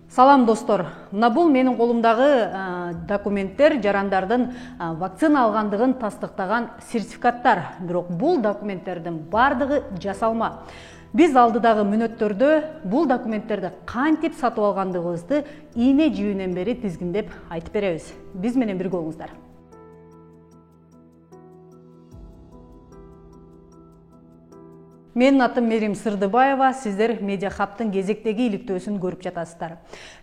Салам достор. Мына бул менин колумдагы документтер жарандардын вакцина алгандыгын тастыктаган сертификаттар. Бирок бул документтердин бардыгы жасалма. Биз алдыдагы мүнөттөрдө бул документтерди кантип сатып алгандыгыбызды ийне жибинен бери тизгиндеп айтып беребиз. Биз менен бирге болуңуздар. Менин атым Мерим Сырдыбаева, сиздер Медиа Хабтын кезектеги иликтөөсүн көрүп жатасыздар.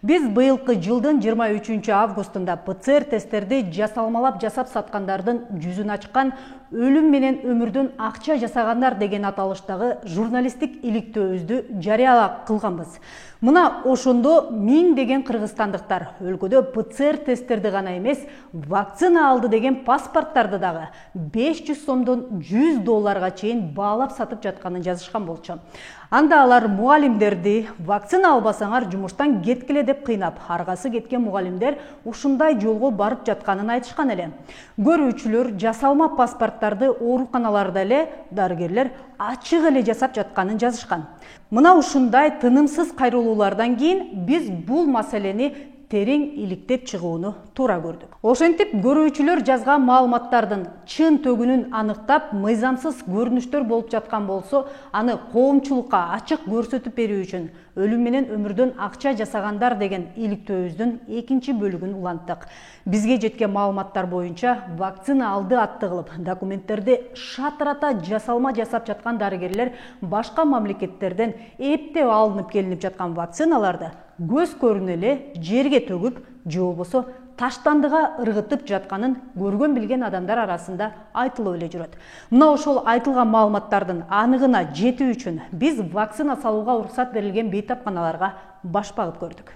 Биз быйылкы жылдын 23 августунда ПЦР тесттерди жасалмалап жасап саткандардын жүзүн ачкан өлүм менен өмүрдөн акча жасагандар деген аталыштагы журналисттик иликтөөбүздү жарыя кылганбыз. Мына ошондо 1000 деген кыргызстандыктар өлкөдө ПЦР тесттерди гана эмес, вакцина алды деген паспорттарды дагы 500 сомдон $100 чейин баалап сатып жатканын жазышкан болчу. Анда алар мугалимдерди вакцина албасаңар жумуштан кеткиле деп кыйнап, аргасы кеткен мугалимдер ушундай жолго барып жатканын айтышкан эле. Көрүүчүлөр жасалма паспорттарды ооруканаларда эле дарыгерлер ачык эле жасап жатканын жазышкан. Мына ушундай тынымсыз кайрылуулардан кийин биз бул маселени терең иликтеп чыгууну туура көрдүк. Ошентип көрүүчүлөр жазган маалыматтардын чын төгүнүн аныктап, мыйзамсыз көрүнүштөр болуп жаткан болсо, аны коомчулукка ачык көрсөтүп берүү үчүн өлүм менен өмүрдөн акча жасагандар деген иликтөөбүздүн экинчи бөлүгүн уланттык. Бизге жеткен маалыматтар боюнча вакцина алды атты кылып документтерди шатырата жасалма жасап жаткан дарыгерлер башка мамлекеттерден эптеп алынып келинип жаткан вакциналарды көз көрүнө эле жерге төгүп, же болбосо таштандыга ыргытып жатканын көргөн билген адамдар арасында айтылып эле жүрөт. Мына ошол айтылган маалыматтардын аныгына жетүү үчүн биз вакцина салууга уруксат берилген бейтапканаларга баш багып көрдүк.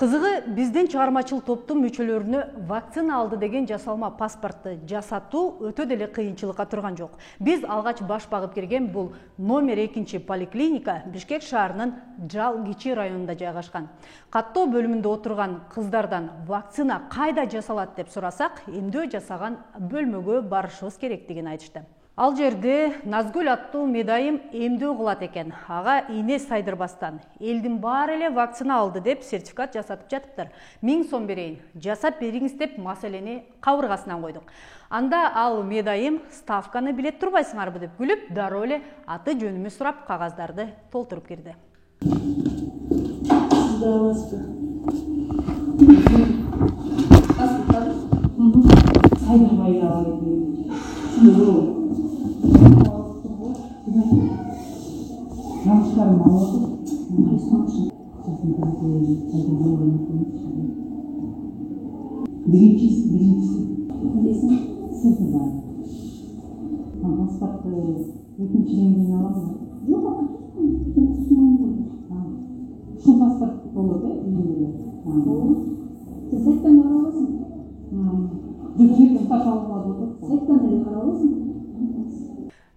Кызыгы, биздин чыгармачыл топтун мүчөлөрүнө вакцина алды деген жасалма паспортты жасатуу өтө деле кыйынчылыкка турган жок. Биз алгач баш багып кирген бул номер 2 поликлиника Бишкек шаарынын Жалгичи районунда жайгашкан. Каттоо бөлүмүндө отурган кыздардан вакцина кайда жасалат деп сурасак, эмдөө жасаган бөлмөгө барышыбыз керектигин айтышты. Ал жерде Назгүл аттуу медайым эмдөө кылат экен. Ага ийне сайдырбастан элдин баары эле вакцина алды деп сертификат жасатып жатыптыр. 1000 сом берейин, жасап бериңиз деп маселени кабыргасынан койдук. Анда ал медайым ставканы билет турбайсыңарбы деп күлүп, дароо эле аты жөнүмү сурап кагаздарды толтуруп кирди.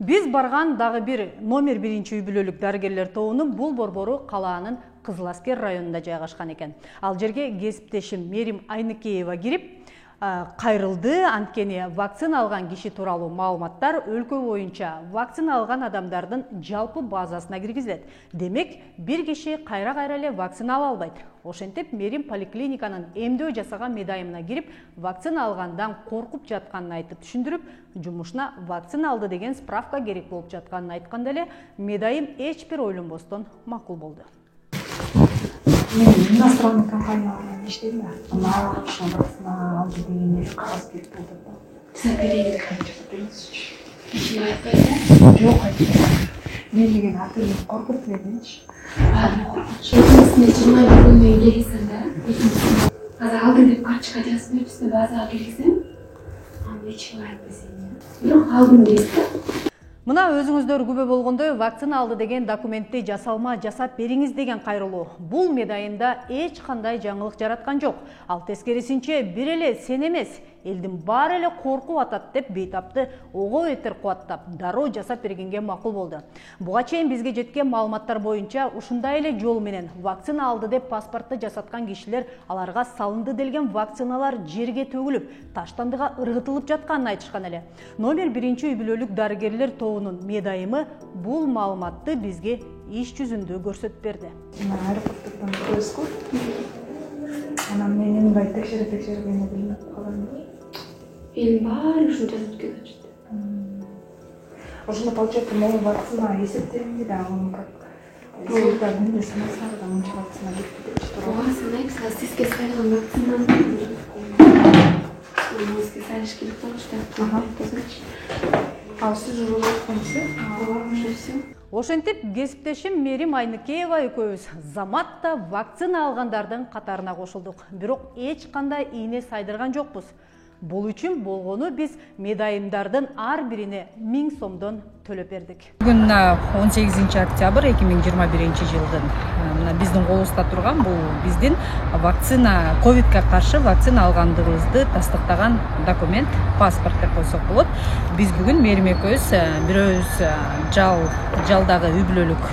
Биз барган дагы бир номер 1 үй бүлөлүк дарыгерлер тобунун бул борбору калаанын Кызыл Аскер районунда жайгашкан экен. Ал жерге кесиптешим Мерим Айныкеева кирип кайрылды. Анткени вакцина алган киши тууралуу маалыматтар өлкө боюнча вакцина алган адамдардын жалпы базасына киргизилет. Демек, бир киши кайра-кайра эле вакцина ала албайт. Ошентип, Мерим поликлиниканын эмдөө жасаган медайымына кирип, вакцина алгандан коркуп жатканын айтып түшүндүрүп, жумушуна вакцина алды деген справка керек болуп жатканын айтканда эле, медайым эч бир ойлонбостон макул болду. Мен иностранный компанияларда иштейм да. Ана вакцина алды деген кагаз келип болду. Сиз берейин кантип бересизчи? Жок, айтпайм. Мен деген аты коркуп бердимчи. Шоқынысына 21 күннен келесің да? Қазір алды деп карточка жазып беріпсі, базаға келесің? Ешкім айтпасың. Бірақ алдым дейсі. Мына өзүңүздөр күбө болгондой вакцина алды деген документти жасалма жасап бериңиз деген кайрылуу. Бул медайымда эч кандай жаңылык жараткан жок. Ал тескерисинче бир эле сен эмес, элдин баары эле коркуп атат деп бейтапты ого бетер кубаттап дароо жасап бергенге макул болду. Буга чейин бизге жеткен маалыматтар боюнча ушундай эле жол менен вакцина алды деп паспортты жасаткан кишилер аларга салынды делген вакциналар жерге төгүлүп, таштандыга ыргытылып жатканын айтышкан эле. Номер 1 үй бүлөлүк дарыгерлер тобунун медайымы бул маалыматты бизге иш жүзүндө көрсөтүп берди. Аэропорттон көзгө. Анан менин мындай текшергени билмеп калам. Элдин баары ушунча жазып кетишти. Ошондо получается, могу вакцина эсептелинди да, как да мындай санасарда мынча вакцина кетти. Ооба санайбыз, сизге салган вакцинаны сизге салыш керек болчу. А сиз уже айткансыз? Ооба, уже все. Ошентип кесиптешим Мерим Айныкеева экөөбүз заматта вакцина алгандардын катарына кошулдук. Бирок эч кандай ийне сайдырган жокпуз. Бул үчүн болгону биз медайымдардын ар бирине 1000 сомдон төлөп бердик. Бүгүн 18 октябрь 2021 жылдын мына биздин колубузда турган бул биздин вакцина ковидке каршы вакцина алгандыгыбызды тастыктаган документ, паспорт деп койсок болот. Биз бүгүн Мерим экөөбүз бирөөбүз жалдагы үй бүлөлүк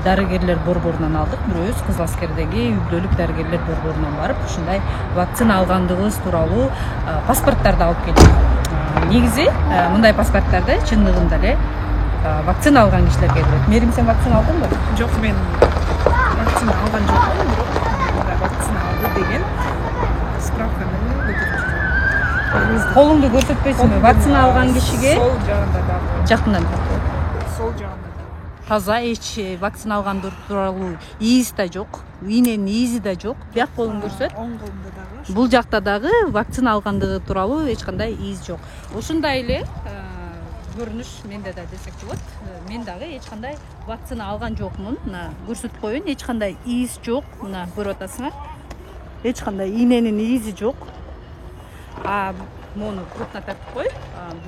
дарыгерлер борборунан алдык, бирөөбүз Кызыл Аскердеги үй бүлөлүк дарыгерлер борборунан барып ушундай вакцина алгандыгыбыз тууралуу паспорттарды алып келдик. Негизи мындай паспорттарды чындыгында эле вакцина алган кишилерге берет. Мерим, сен вакцина алдыңбы? Жок, мен вакцина алган жокмун, бирок вакцина алды деген справканы көтөрүп жүрөм. Колуңду көрсөтпөйсүңбү? Вакцина алган кишиге Сол жагында дагы. жакындан Сол жагында. таза, эч вакцина алгандар тууралуу ииз да жок,ийненин иизи да жок. Бияк колуң көрсөт. Оң колумда дагы. Бул жакта дагы вакцина алгандыгы тууралуу эч кандай ииз жок. Ушундай эле көрүнүш менде да десек болот. Мен дагы эч кандай вакцина алган жокмун. Мына көрсөтүп коеюн, эч кандай ииз жок. Мына көрүп атасыңар. Эч кандайийненин иизи жок. Мону крупно тартып коюп,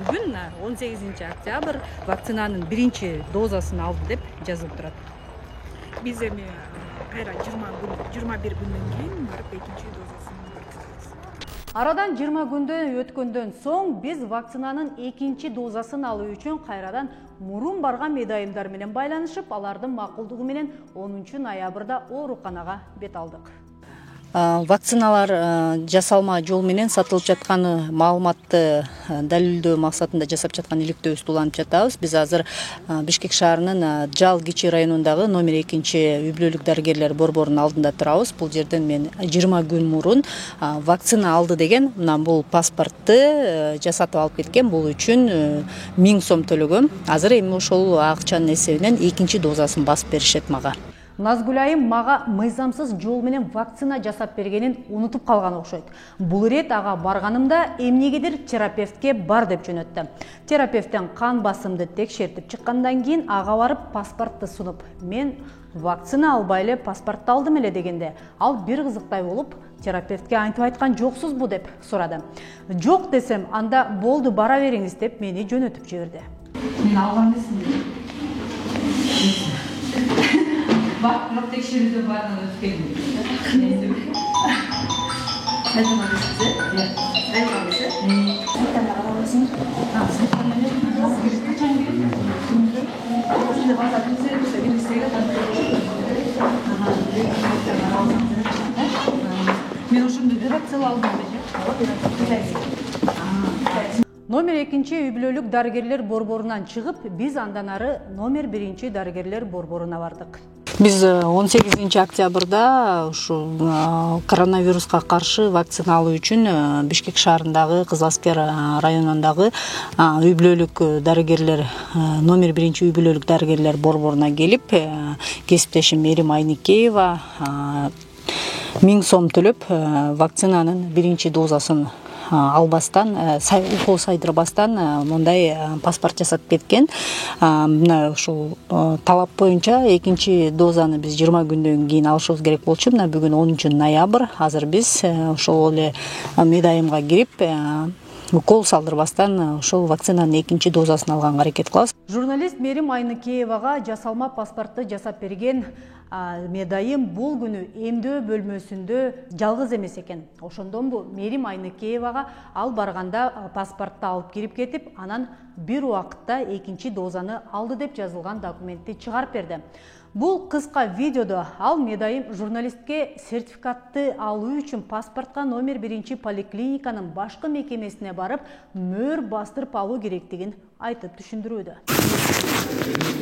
бүгүн 18 октябрь вакцинанын 1 дозасын алды деп жазылып турат. Биз эми кайра 21 күндөн кийин барып экинчи дозасын тартабыз. Арадан 20 күндөн өткөндөн соң биз вакцинанын экинчи дозасын алуу үчүн кайрадан мурун барган медайымдар менен байланышып, алардын макулдугу менен 10 ноябрда ооруканага бет алдык. Вакциналар жасалма жол менен сатылып жатканы маалыматты далилдөө максатында жасап жаткан иликтөөбүздү улантып жатабыз. Биз азыр Бишкек шаарынын Жал Кичи районундагы номер 2 үй бүлөлүк дарыгерлер борборунун алдында турабыз. Бул жерден мен 20 күн мурун вакцина алды деген мына бул паспортты жасатып алып кеткен. Бул үчүн 1000 сом төлөгөм. Азыр эми ошол акчанын эсебинен экинчи дозасын басып беришет мага. Назгүлайым мага мыйзамсыз жол менен вакцина жасап бергенин унутуп калган окшойт. Бул ирет ага барганымда эмнегедир терапевтке бар деп жөнөттү. Терапевттен кан басымды текшертип чыккандан кийин ага барып паспортты сунуп, мен вакцина албай эле паспортты алдым эле дегенде, ал бир кызыктай болуп, терапевтке антип айткан жоксузбу деп сурады. Жок десем, анда болду бара бериңиз деп мени жөнөтүп жиберди. Мен алган десем. Бак, бирок текшерүүдө баарынан өтүп келдим. Сайдана берсиз, сайдана берсиз. Сайттан алабызмы? Сайттан эле. Качан келдиңиз? Ошондо базар түзөлүп, бирисиге мен ошондо операция алдым беле. Номер 2 үй бүлөлүк дарыгерлер борборунан чыгып, биз андан ары номер 1 дарыгерлер борборуна бардык. Биз 18 октябрда ушу коронавируска каршы вакцина алуу үчүн Бишкек шаарындагы Кызыл Аскер районундагы үй бүлөлүк дарыгерлер номер 1 үй бүлөлүк дарыгерлер борборуна келип, кесиптешим Мерим Айныкеева 1000 сом төлөп вакцинанын 1 дозасын албастан, укол сайдырбастан мындай паспорт жасатып кеткен. Мына ушул талап боюнча экинчи дозаны биз 20 күндөн кийин алышыбыз керек болчу. Мына бүгүн 10 ноябрь. Азыр биз ошол эле медайымга кирип укол салдырбастан ошол вакцинанын экинчи дозасын алганга аракет кылабыз. Журналист Мерим Айныкеевага жасалма паспортты жасап берген медайым бул күнү эмдөө бөлмөсүндө жалгыз эмес экен. Ошондон бу Мерим Айныкеевага ал барганда паспортты алып кирип кетип, анан бир убакытта экинчи дозаны алды деп жазылган документти чыгарып берди. Бул кыска видеодо ал медайым журналистке сертификатты алуу үчүн паспортко номер 1 поликлиниканын башкы мекемесине барып, мөр бастырып алуу керектигин айтып түшүндүрүүдө.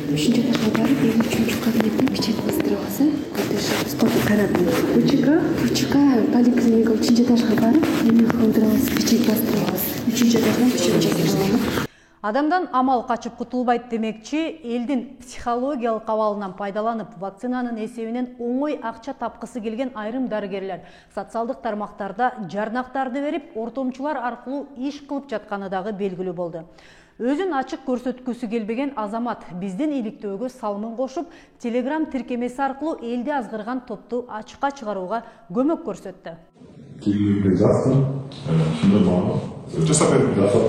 Üçüncü defa üçüncü kabinetin pечать бастырабыз. Сколько канатный? Кучка поликлиника üçüncü этажга барып, эми калтырабыз, печать бастырабыз. Üçüncü этаждан печать жасырабыз. Адамдан амал качып кутулбайт демекчи, элдин психологиялык абалынан пайдаланып, вакцинанын эсебинен оңой акча тапкысы келген айрым дарыгерлер социалдык тармактарда жарнактарды берип, ортомчулар аркылуу иш кылып жатканы дагы белгилүү болду. Өзүн ачык көрсөткүсү келбеген азамат биздин иликтөөгө салымын кошуп, Telegram тиркемеси аркылуу элди азгырган топту ачыкка чыгарууга көмөк көрсөттү. Жасап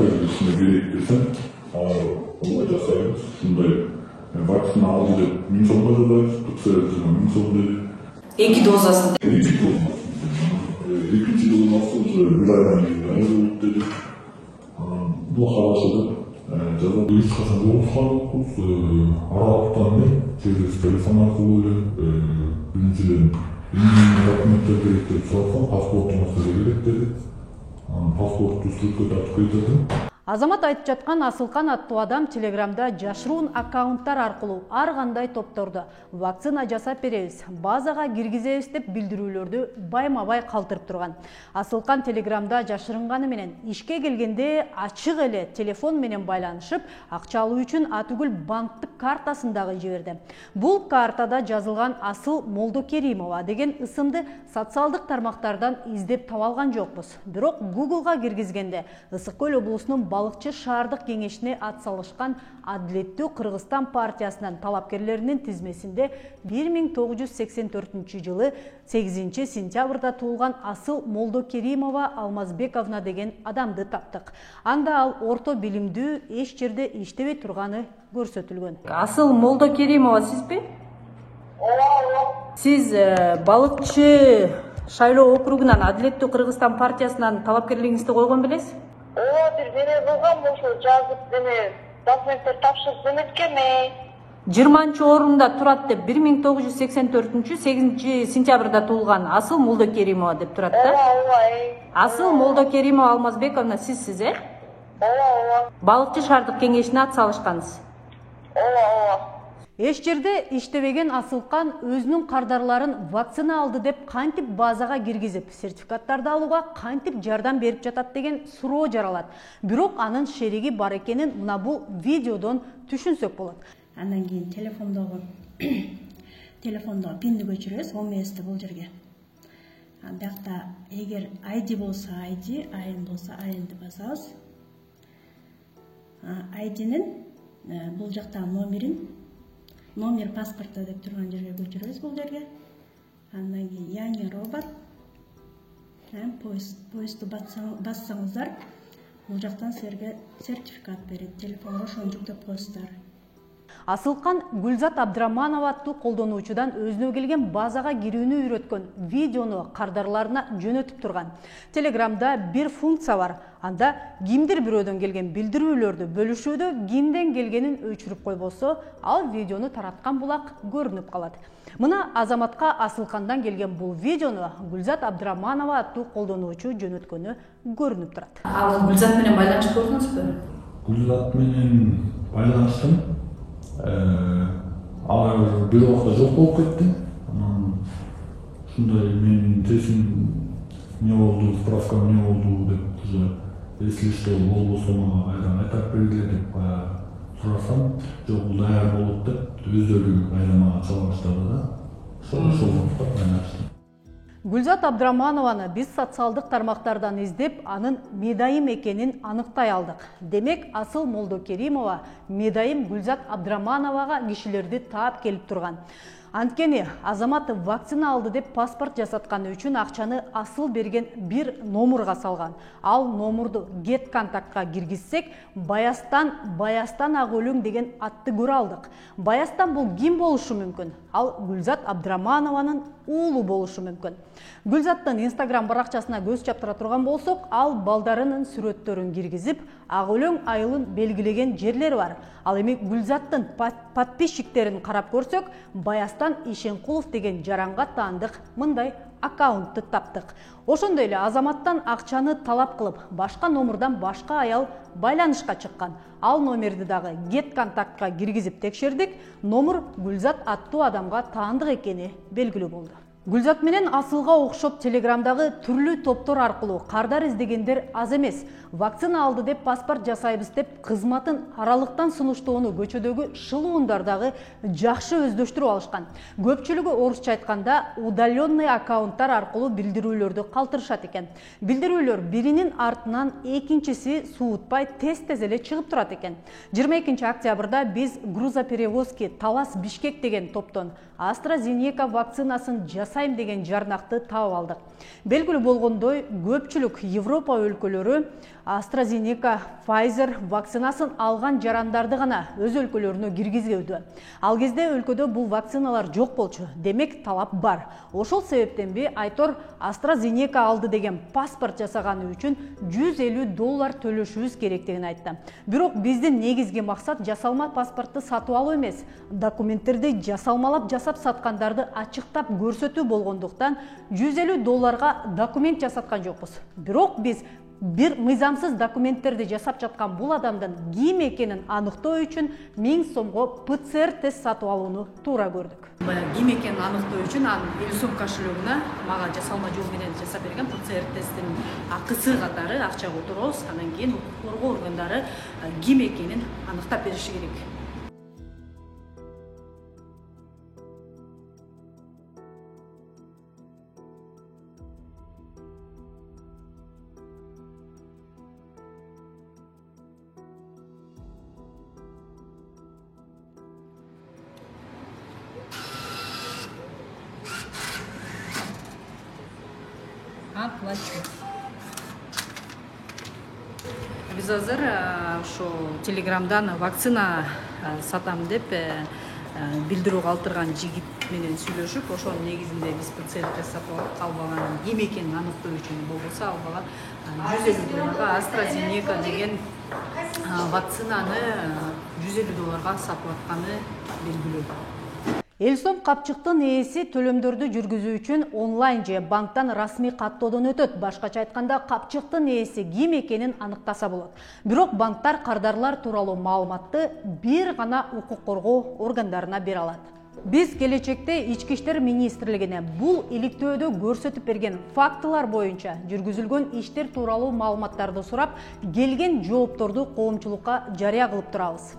беришине керек десем, олай жасайбыз. Ушундай вакцина алды деп 1000 сомго жазайбыз, турса 1000 сом деп. Эки дозасын. Экинчи дозасы бир айдан кийин деди. Бул калышты жазып эч качан жолугушканбыз. Аралыктан через телефон аркылуу эле биринчиден документтер керек деп сурасам, паспортуңуз керек деди. Паспортты сүрөткө тартып кетирдим. Азамат айтып жаткан Асылкан аттуу адам Телеграмда жашыруун аккаунттар аркылуу ар кандай топтордо вакцина жасап беребиз, базага киргизебиз деп билдирүүлөрдү байма-бай калтырып турган. Асылкан Телеграмда жашырынганы менен ишке келгенде ачык эле телефон менен байланышып, акча алуу үчүн атүгүл банктык картасын дагы жиберди. Бул картада жазылган Асыл Молдокеримова деген ысымды социалдык тармактардан издеп таба алган жокпуз. Бирок Google'га киргизгенде Ысык Көл облусунун Балыкчы шаардык кеңешине атсалышкан Адилеттүү Кыргызстан партиясынын талапкерлеринин тизмесинде 1984 жылы 8 сентябрда туулган Асыл Молдокеримова Алмазбековна деген адамды таптык. Анда ал орто билимдүү, эч жерде иштебей турганы көрсөтүлгөн. Асыл Молдокеримова сизби? Сиз Балыкчы шайлоо округунан Адилеттүү Кыргызстан партиясынын талапкерлигиңизди койгон белесиз? Бир бере болгон ошо жазып документтер тапшырып эметкенми? 20-орунда турат деп 1984 8 сентябрда туулган Асыл Молдокеримова деп турат да. Асыл Молдокеримова Алмазбековна сизсиз, э? Балыкчы шаардык кеңешине атсалышкансыз. Эч жерде иштебеген Асылкан өзүнүн кардарларын вакцина алды деп кантип базага киргизип, сертификаттарды алууга кантип жардам берип жатат деген суроо жаралат. Бирок анын шериги бар экенин мына бул видеодон түшүнсөк болот. Андан кийин телефондогу пинди көчүрөбүз, ОМС'ти бул жерге. Биякта эгер ID болсо ID, AN болсо AN'ди басабыз. ID'нин бул жакта номер паспорта деп турган жерге көчүрөбүз бул жерге. Андан кийин яңы робот. Поезду бассаңыздар, бул жактан силерге сертификат берет. Телефонго ошону жүктөп коесуздар. Асылкан Гүлзат Абдраманова аттуу колдонуучудан өзүнө келген базага кирүүнү үйрөткөн видеону кардарларына жөнөтүп турган. Телеграмда бир функция бар. Анда кимдир бирөөдөн келген билдирүүлөрдү бөлүшүүдө кимден келгенин өчүрүп койбосо, ал видеону тараткан булак көрүнүп калат. Мына азаматка Асылкандан келген бул видеону Гүлзат Абдраманова аттуу колдонуучу жөнөткөнү көрүнүп турат. Ал Гүлзат менен байланышып көрдүңүзбү? Гүлзат менен байланыштым. Ал бир убакта жок болуп кетти. Ушундай менин тесим эмне болду, справкам эмне болду деп если что болбосо мага кайрадан айтып бергиле деп сурасам, жок бул даяр болот деп өздөрү кайра мага чала баштады да. Ошол убакта байланыштым. Гүлзат Абдраманованы биз социалдык тармактардан издеп, анын медайым экенин аныктай алдык. Демек, Асыл Молдокеримова медайым Гүлзат Абдрамановага кишилерди таап келип турган. Анткени азамат вакцина алды деп паспорт жасатканы үчүн акчаны асыл берген бир номурга салган. Ал номурду get контактка киргизсек, Баястан ак өлүң деген атты көрө алдык. Баястан бул ким болушу мүмкүн? Ал Гүлзат Абдыраманованын уулу болушу мүмкүн. Гүлзаттын Instagram баракчасына көз чаптыра турган болсок, ал балдарынын сүрөттөрүн киргизип, ак өлөң айылын белгилеген жерлери бар. Ал эми Гүлзаттын подписчиктерин карап көрсөк, Баястан Ишенкулов деген жаранга таандык мындай аккаунтты таптык. Ошондой эле азаматтан акчаны талап кылып, башка номурдан башка аял байланышка чыккан. Ал номерди дагы get контактка киргизип текшердик. Номер Гүлзат аттуу адамга таандык экени белгилүү болду. Гүлзат менен Асылга окшоп Телеграмдагы түрлүү топтор аркылуу кардар издегендер аз эмес. Вакцина алды деп паспорт жасайбыз деп кызматын аралыктан сунуштоону көчөдөгү шылуундардагы жакшы өздөштүрүп алышкан. Көпчүлүгү орусча айтканда удаленный аккаунттар аркылуу билдирүүлөрдү калтырышат экен. Билдирүүлөр биринин артынан экинчиси суутпай тез эле чыгып турат экен. 22 октябрда биз грузоперевозки Талас Бишкек деген топтон AstraZeneca вакцинасын жасайм деген жарнакты таап алдык. Белгилүү болгондой, көпчүлүк Европа өлкөлөрү AstraZeneca, Pfizer вакцинасын алган жарандарды гана өз өлкөлөрүнө киргизүүдө. Ал кезде өлкөдө бул вакциналар жок болчу. Демек талап бар. Ошол себептенби Айтор AstraZeneca алды деген паспорт жасаганы үчүн $150 төлөшүбүз керектигин айтты. Бирок биздин негизги максат жасалма паспортты сатып алуу эмес, документтерди жасалмалап жасап саткандарды ачыктап көрсөтүү болгондуктан $150 документ жасаткан жокпуз. Бирок биз бир мыйзамсыз документтерди жасап жаткан бул адамдын ким экенин аныктоо үчүн 1000 сомго ПЦР тест сатып алууну туура көрдүк. Ким экенин аныктоо үчүн анын 50 сом кошелегине мага жасалма жол менен жасап берген ПЦР тесттин акысы катары акча которобуз. Андан кийин укук коргоо органдары ким экенин аныктап бериши керек. Плачу. Биз азыр ошо Телеграмдан вакцина сатам деп билдирүү калтырган жигит менен сүйлөшүп, ошонун негизинде биз ПЦР тест сатып алдык. Ал баганын ким экенин аныктоо үчүн болбосо, ал бага $150 AstraZeneca деген вакцинаны $150 сатып атканы белгилүү. Элсом капчыктын ээси төлөмдөрдү жүргүзүү үчүн онлайн же банктан расмий каттоодон өтөт. Башкача айтканда, капчыктын ээси ким экенин аныктаса болот. Бирок банктар кардарлар тууралуу маалыматты бир гана укук коргоо органдарына бере алат. Биз келечекте Ички иштер министрлигине бул иликтөөдө көрсөтүп берген фактылар боюнча жүргүзүлгөн иштер тууралуу маалыматтарды сурап, келген жоопторду коомчулукка жарыя кылып турабыз.